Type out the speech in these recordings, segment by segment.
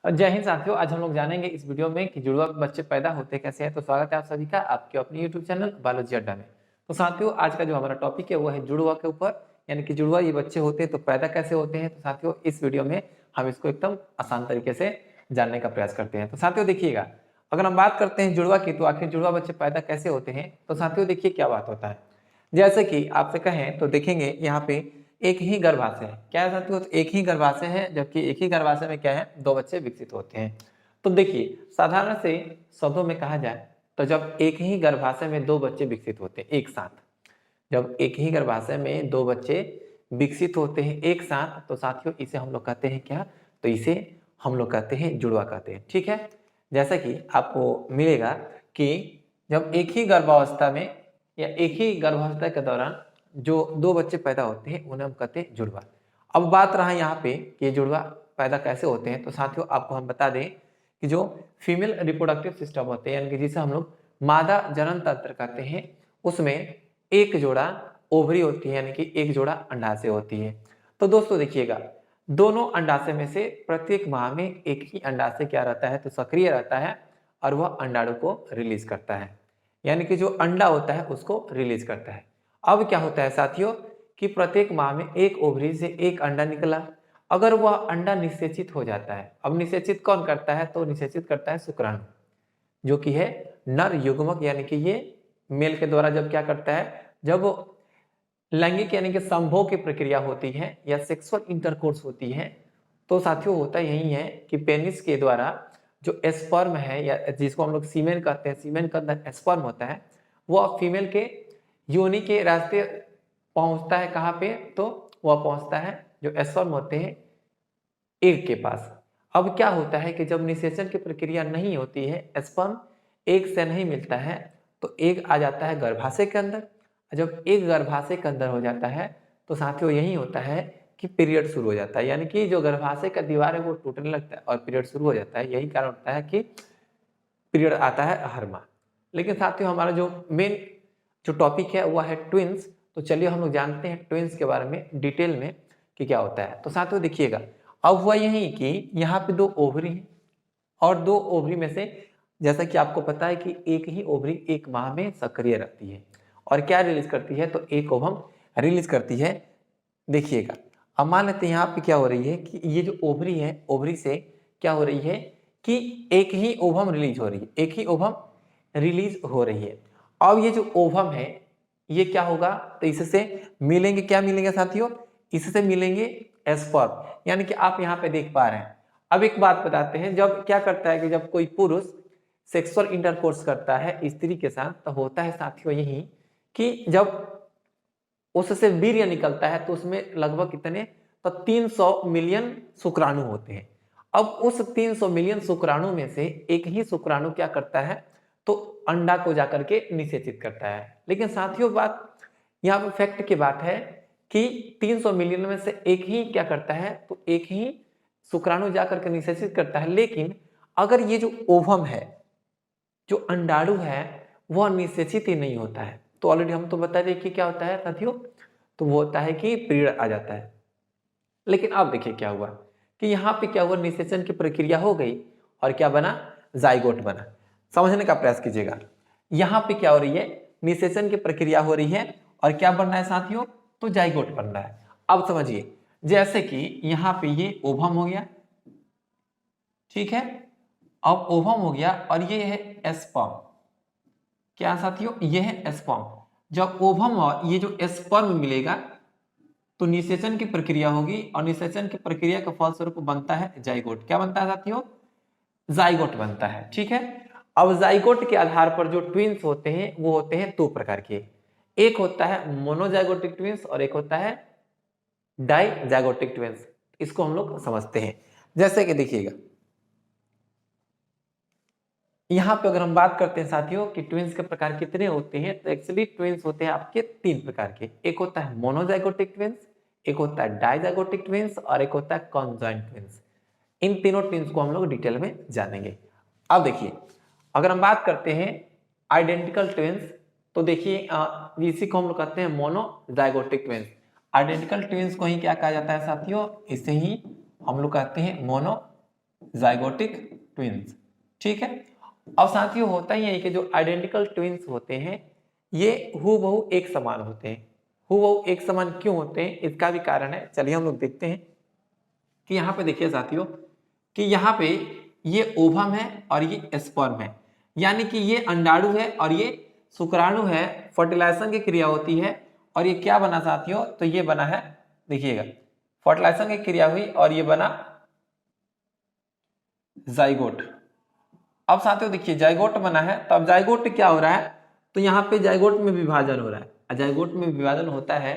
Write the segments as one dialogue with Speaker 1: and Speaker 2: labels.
Speaker 1: जय हिंद साथियों, आज हम लोग जानेंगे इस वीडियो में कि जुड़वा बच्चे पैदा होते कैसे हैं। तो स्वागत है आप सभी का आपके अपने YouTube चैनल बायोलॉजी अड्डा में। तो साथियों, आज का जो हमारा टॉपिक है वो है जुड़वा के ऊपर, यानी कि जुड़वा ये बच्चे होते हैं तो पैदा कैसे होते हैं। तो साथियों, इस वीडियो में हम इसको एकदम आसान तरीके से जानने का प्रयास करते हैं। तो साथियों देखिएगा, अगर हम बात करते हैं जुड़वा की, तो आखिर जुड़वा बच्चे पैदा कैसे होते हैं। तो साथियों देखिए क्या बात होता है, जैसे कि आपसे कहें तो देखेंगे यहाँ पे एक ही गर्भाशय है। क्या है साथियों, तो एक ही गर्भाशय है, जबकि एक ही गर्भाशय में क्या है, दो बच्चे विकसित होते हैं। तो देखिए साधारण से शब्दों में कहा जाए तो जब एक ही गर्भाशय में दो बच्चे विकसित होते हैं एक साथ, जब एक ही गर्भाशय में दो बच्चे विकसित होते हैं एक साथ, तो साथियों इसे हम लोग कहते हैं क्या, तो इसे हम लोग कहते हैं जुड़वा कहते हैं। ठीक है, जैसा कि आपको मिलेगा कि जब एक ही गर्भावस्था में या एक ही गर्भावस्था के दौरान जो दो बच्चे पैदा होते हैं उन्हें हम कहते हैं जुड़वा। अब बात रहा यहाँ पे कि जुड़वा पैदा कैसे होते हैं, तो साथियों आपको हम बता दें कि जो फीमेल रिप्रोडक्टिव सिस्टम होते हैं, यानी कि जिसे हम लोग मादा जनन तंत्र कहते हैं, उसमें एक जोड़ा ओवरी होती है, यानी कि एक जोड़ा अंडाशय होती है। तो दोस्तों देखिएगा, दोनों अंडाशय में से प्रत्येक माह में एक ही अंडाशय क्या रहता है, तो सक्रिय रहता है और वह अंडाणु को रिलीज करता है, यानी कि जो अंडा होता है उसको रिलीज करता है। अब क्या होता है साथियों कि प्रत्येक माह में एक ओवरी से एक अंडा निकला, अगर वह अंडा निषेचित हो जाता है, अब निषेचित कौन करता है, तो निषेचित करता है शुक्राणु, जो कि है नर युग्मक, यानी कि ये मेल के द्वारा जब क्या करता है, जब लैंगिक यानी कि संभोग की प्रक्रिया होती है या सेक्सुअल इंटरकोर्स होती है, तो साथियों होता यही है कि पेनिस के द्वारा जो स्पर्म है या जिसको हम लोग सीमेन कहते हैं, सीमेन के अंदर स्पर्म होता है, वो फीमेल के योनि के रास्ते पहुंचता है कहाँ पे, तो वह पहुंचता है जो स्पर्म होते हैं एग के पास। अब क्या होता है कि जब निषेचन की प्रक्रिया नहीं होती है, स्पर्म एग से नहीं मिलता है, तो एग आ जाता है गर्भाशय के अंदर। जब एग गर्भाशय के अंदर हो जाता है तो साथियों यही होता है कि पीरियड शुरू हो जाता है, यानी कि जो गर्भाशय का दीवार है वो टूटने लगता है और पीरियड शुरू हो जाता है। यही कारण होता है कि पीरियड आता है हर माह। लेकिन साथियों हमारा जो मेन जो टॉपिक है वह है ट्विंस। तो चलिए हम लोग जानते हैं ट्विंस के बारे में डिटेल में कि क्या होता है। तो साथियों देखिएगा, अब हुआ यही कि यहाँ पे दो ओवरी हैं और दो ओवरी में से जैसा कि आपको पता है कि एक ही ओवरी एक माह में सक्रिय रहती है और क्या रिलीज करती है, तो एक ओवम रिलीज करती है। देखिएगा, अब मान लेते हैं यहाँ पे क्या हो रही है कि ये जो ओवरी है, ओवरी से क्या हो रही है कि एक ही ओवम रिलीज हो रही है, एक ही ओवम रिलीज हो रही है। अब ये जो ओवम है ये क्या होगा, तो इससे मिलेंगे, क्या मिलेंगे साथियों, इससे मिलेंगे स्पर्म, यानी कि आप यहाँ पे देख पा रहे हैं। अब एक बात बताते हैं, जब क्या करता है कि जब कोई पुरुष सेक्सुअल इंटरकोर्स करता है स्त्री के साथ, तो होता है साथियों यही कि जब उससे वीर्य निकलता है तो उसमें लगभग कितने, तो 300 मिलियन शुक्राणु होते हैं। अब उस 300 मिलियन शुक्राणु में से एक ही शुक्राणु क्या करता है, तो अंडा को जाकर के निषेचित करता है। लेकिन साथियों बात यहाँ पर फैक्ट की बात है कि 300 मिलियन में से एक ही क्या करता है, तो एक ही शुक्राणु जाकर के निषेचित करता है। लेकिन अगर ये जो ओवम है, जो अंडाणु है, वह निषेचित ही नहीं होता है, तो ऑलरेडी हम तो बता दें कि क्या होता है साथियों, तो वो होता है कि पीरियड आ जाता है। लेकिन अब देखिए क्या हुआ कि यहाँ पे क्या हुआ, निषेचन की प्रक्रिया हो गई और क्या बना, जाइगोट बना। समझने का प्रयास कीजिएगा, यहाँ पे क्या हो रही है, निषेचन की प्रक्रिया हो रही है और क्या बन रहा है साथियों, तो जाइगोट बन रहा है। अब समझिए, जैसे कि यहाँ पे ये ओवम हो गया, ठीक है, अब ओवम हो गया और ये है स्पर्म। क्या साथियों, ये है स्पर्म। जब ओवम और ये जो स्पर्म मिलेगा तो निषेचन की प्रक्रिया होगी और निषेचन की प्रक्रिया का फलस्वरूप बनता है जाइगोट। क्या बनता है साथियों, जाइगोट बनता है। ठीक है, अब जाइगोट के आधार पर जो ट्विंस होते हैं वो होते हैं दो प्रकार के, एक होता है मोनोजाइगोटिक ट्विंस और एक होता है डाइजाइगोटिक ट्विंस। इसको हम लोग समझते हैं। जैसे कि देखिएगा, यहाँ पे अगर हम बात करते हैं साथियों कि ट्विंस के प्रकार कितने होते हैं, तो एक्चुअली ट्विंस होते हैं आपके तीन प्रकार के, एक होता है मोनोजाइगोटिक ट्विंस, एक होता है डाइजाइगोटिक ट्विंस और एक होता है कॉन्जॉइंट ट्विंस। इन तीनों ट्विंस को हम लोग डिटेल में जानेंगे। अब देखिए, अगर हम बात करते हैं आइडेंटिकल ट्विंस, तो देखिए इसी को हम लोग कहते हैं मोनोजाइगोटिक ट्विंस। आइडेंटिकल ट्विंस को ही क्या कहा जाता है साथियों, इसे ही हम लोग कहते हैं मोनो जाइगोटिक ट्विंस। ठीक है। अब साथियों होता ही है कि जो आइडेंटिकल ट्विंस होते हैं ये हूबहू एक समान होते हैं। हूबहू एक समान क्यों होते हैं, इसका भी कारण है। चलिए हम लोग देखते हैं कि यहाँ पे देखिए साथियों कि यहाँ पे ये ओवम है और ये स्पर्म है, यानी कि ये अंडाणु है और ये शुक्राणु है। फर्टिलाइजेशन की क्रिया होती है और ये क्या बना साथियों, तो ये बना है, देखिएगा फर्टिलाइजेशन की क्रिया हुई और ये बना जाइगोट। अब साथियों देखिए जाइगोट बना है, तो अब जाइगोट क्या हो रहा है, तो यहाँ पे जाइगोट में विभाजन हो रहा है। जाइगोट में विभाजन होता है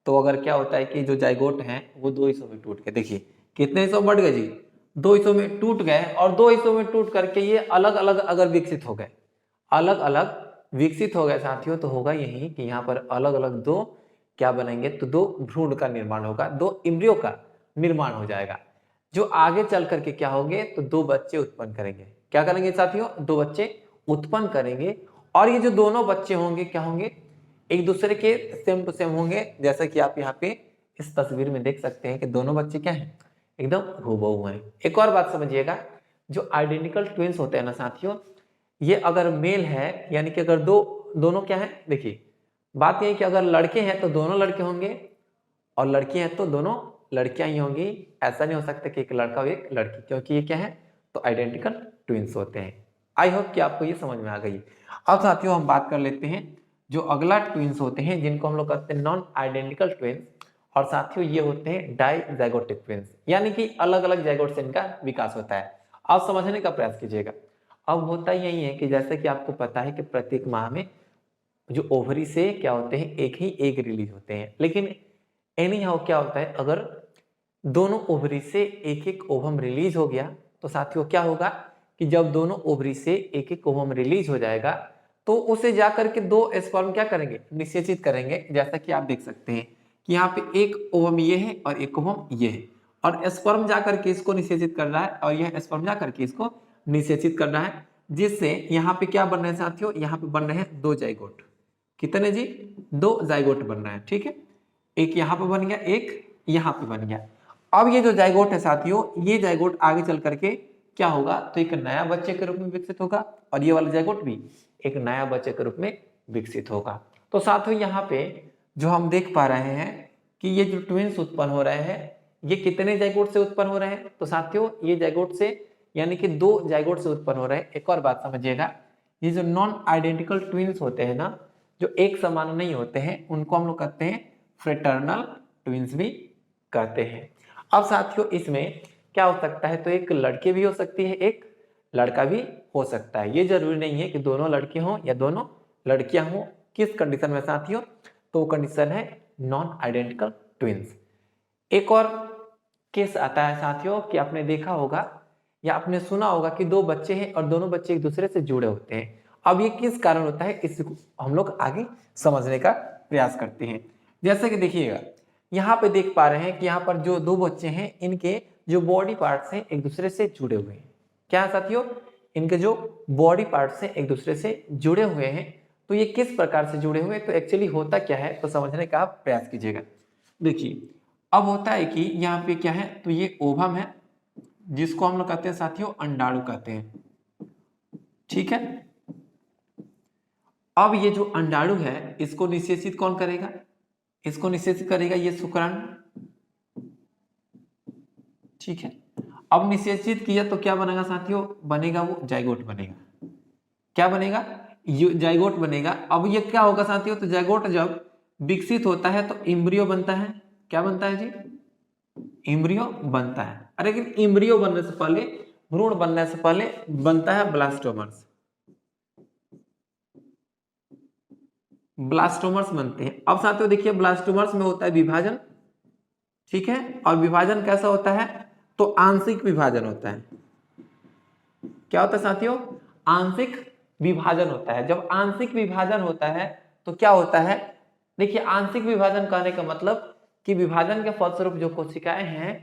Speaker 1: तो अगर क्या होता है कि जो जाइगोट है वो दो हिस्सों में टूट के, देखिए कितने हिस्सों में बढ़ गए जी, दो हिस्सों में टूट गए और दो हिस्सों में टूट करके ये अलग अलग अगर विकसित हो गए, अलग अलग विकसित हो गए साथियों, तो होगा यही कि यहाँ पर अलग अलग दो क्या बनेंगे, तो दो भ्रूण का निर्माण होगा, दो इम्ब्रियो का निर्माण हो जाएगा, जो आगे चल करके क्या होंगे, तो दो बच्चे उत्पन्न करेंगे। क्या करेंगे साथियों, दो बच्चे उत्पन्न करेंगे। और ये जो दोनों बच्चे होंगे क्या होंगे, एक दूसरे के सेम टू सेम होंगे, जैसा कि आप यहाँ पे इस तस्वीर में देख सकते हैं कि दोनों बच्चे क्या हैं, एकदम हूबहू हैं। एक और बात समझिएगा, जो आइडेंटिकल ट्विंस होते हैं ना साथियों, ये अगर मेल है यानी कि अगर दोनों क्या है, देखिए बात यही कि अगर लड़के हैं तो दोनों लड़के होंगे और लड़की हैं तो दोनों लड़कियां ही होंगी। ऐसा नहीं हो सकता कि एक लड़का और एक लड़की, क्योंकि ये क्या है, तो आइडेंटिकल ट्विंस होते हैं। आई होप कि आपको ये समझ में आ गई। अब साथियों हम बात कर लेते हैं जो अगला ट्विंस होते हैं जिनको हम लोग कहते हैं नॉन आइडेंटिकल ट्विंस। और साथियों ये होते हैं डाइजाइगोटिक ट्विंस, यानी कि अलग अलग जाइगोट से इनका विकास होता है। आप समझने का प्रयास कीजिएगा। अब होता यही है कि जैसे कि आपको पता है कि प्रत्येक माह में जो ओवरी से क्या होते हैं, एक ही एग रिलीज होते हैं। लेकिन एनी हाउ क्या होता है, अगर दोनों ओवरी से एक एक ओवम रिलीज हो गया तो साथियों क्या होगा कि जब दोनों ओवरी से एक एक ओवम रिलीज हो जाएगा तो उसे जाकर के दो स्पर्म क्या करेंगे, निषेचित करेंगे। जैसा कि आप देख सकते हैं कि यहाँ पे एक ओवम ये है और एक ओवम ये है, और स्पर्म जाकर के इसको निषेचित कर रहा है और यह स्पर्म जाकर के इसको निषेचित कर रहा है, जिससे यहाँ पे क्या बन रहे हैं साथियों, यहाँ पे बन रहे हैं दो जाइगोट। कितने जी, दो जाइगोट बन रहे हैं। ठीक है, एक यहाँ पे बन गया, एक यहाँ पे बन गया। अब ये जो जाइगोट है साथियों, ये जाइगोट आगे चल करके क्या होगा, तो एक नया बच्चे के रूप में विकसित होगा और ये वाला जाइगोट भी एक नया बच्चे के रूप में विकसित होगा। तो साथियों यहाँ पे जो हम देख पा रहे हैं कि ये जो ट्विंस उत्पन्न हो रहे हैं ये कितने जाइगोट से उत्पन्न हो रहे हैं, तो साथियों ये जाइगोट से यानी कि दो जाइगोट से उत्पन्न हो रहे हैं। एक और बात समझिएगा, ये जो नॉन आइडेंटिकल ट्विंस होते हैं ना, जो एक समान नहीं होते हैं, उनको हम लोग कहते हैं फ्रेटर्नल ट्विंस भी कहते हैं। अब साथियों इसमें क्या हो सकता है, तो एक लड़की भी हो सकती है, एक लड़का भी हो सकता है। ये जरूरी नहीं है कि दोनों लड़के हों या दोनों लड़कियां हों। किस कंडीशन में साथियों, तो कंडीशन है नॉन आइडेंटिकल ट्विंस। एक और केस आता है साथियों कि आपने देखा होगा या आपने सुना होगा कि दो बच्चे हैं और दोनों बच्चे एक दूसरे से जुड़े होते हैं। अब ये किस कारण होता है, इसको हम लोग आगे समझने का प्रयास करते हैं। जैसे कि देखिएगा यहाँ पे देख पा रहे हैं कि यहाँ पर जो दो बच्चे हैं इनके जो बॉडी पार्ट्स हैं एक दूसरे से जुड़े हुए हैं। क्या है साथियों, इनके जो बॉडी पार्ट्स हैं एक दूसरे से जुड़े हुए हैं। तो ये किस प्रकार से जुड़े हुए हैं, तो एक्चुअली होता क्या है, तो समझने का आप प्रयास कीजिएगा। देखिए अब होता है कि यहाँ पे क्या है, तो ये ओवम है जिसको हम लोग कहते हैं साथियों अंडाणु कहते हैं। ठीक है, अब ये जो अंडाणु है इसको निषेचित कौन करेगा, इसको निषेचित करेगा ये शुक्राणु। ठीक है, अब निषेचित किया तो क्या बनेगा साथियों, बनेगा वो जाइगोट बनेगा। क्या बनेगा, जाइगोट बनेगा। अब ये क्या होगा साथियों, तो जाइगोट जब विकसित होता है तो इम्ब्रियो बनता है। क्या बनता है जी, इम्ब्रियो बनता है। अरे लेकिन इम्ब्रियो बनने से पहले, भ्रूण बनने से पहले बनता है ब्लास्टोमर्स। ब्लास्टोमर्स बनते हैं। अब साथियों देखिए ब्लास्टोमर्स में होता है विभाजन। ठीक है, और विभाजन कैसा होता है, तो आंशिक विभाजन होता है। क्या होता है साथियों, आंशिक विभाजन होता है। जब आंशिक विभाजन होता है तो क्या होता है, देखिए आंशिक विभाजन कहने का मतलब कि विभाजन के फलस्वरूप जो कोशिकाएं हैं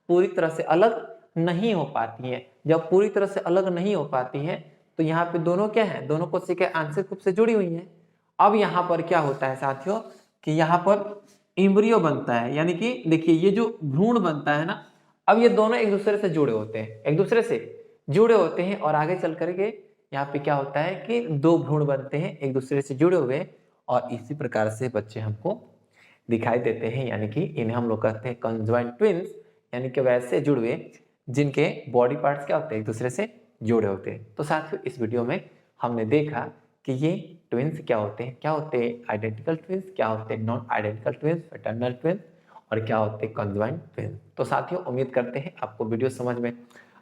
Speaker 1: पूरी तरह से अलग नहीं हो पाती हैं। जब पूरी तरह से अलग नहीं हो पाती हैं तो यहाँ पे दोनों क्या है, दोनों कोशिकाएं आंशिक रूप से जुड़ी हुई हैं। अब यहाँ पर क्या होता है साथियों कि यहाँ पर इम्ब्रियो बनता है, यानी कि देखिए ये जो भ्रूण बनता है ना, अब ये दोनों एक दूसरे से जुड़े होते हैं, एक दूसरे से जुड़े होते हैं और आगे चल करके यहाँ पे क्या होता है कि दो भ्रूण बनते हैं एक दूसरे से जुड़े हुए, और इसी प्रकार से बच्चे हमको दिखाई देते हैं, यानी कि इन्हें हम लोग कहते हैं कंजॉइंट ट्विंस, यानी कि वैसे जुड़वे जिनके बॉडी पार्ट्स क्या होते हैं एक दूसरे से जुड़े होते हैं। तो साथियों इस वीडियो में हमने देखा कि ये ट्विंस क्या होते हैं, क्या होते हैं आइडेंटिकल ट्विंस, क्या होते हैं non identical twins, paternal twins, और क्या होते हैं कंजॉइंट ट्विंस। तो साथियों उम्मीद करते हैं आपको वीडियो समझ में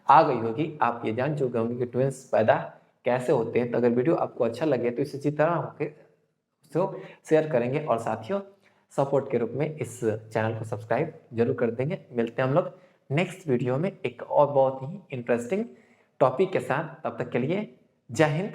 Speaker 1: आ गई होगी, आप ये जान चुके होंगे कि ट्विंस पैदा कैसे होते हैं। तो अगर वीडियो आपको अच्छा लगे तो इसी तरह होकर उसको शेयर करेंगे, और साथियों सपोर्ट के रूप में इस चैनल को सब्सक्राइब जरूर कर देंगे। मिलते हैं हम लोग नेक्स्ट वीडियो में एक और बहुत ही इंटरेस्टिंग टॉपिक के साथ, तब तक के लिए जय हिंद,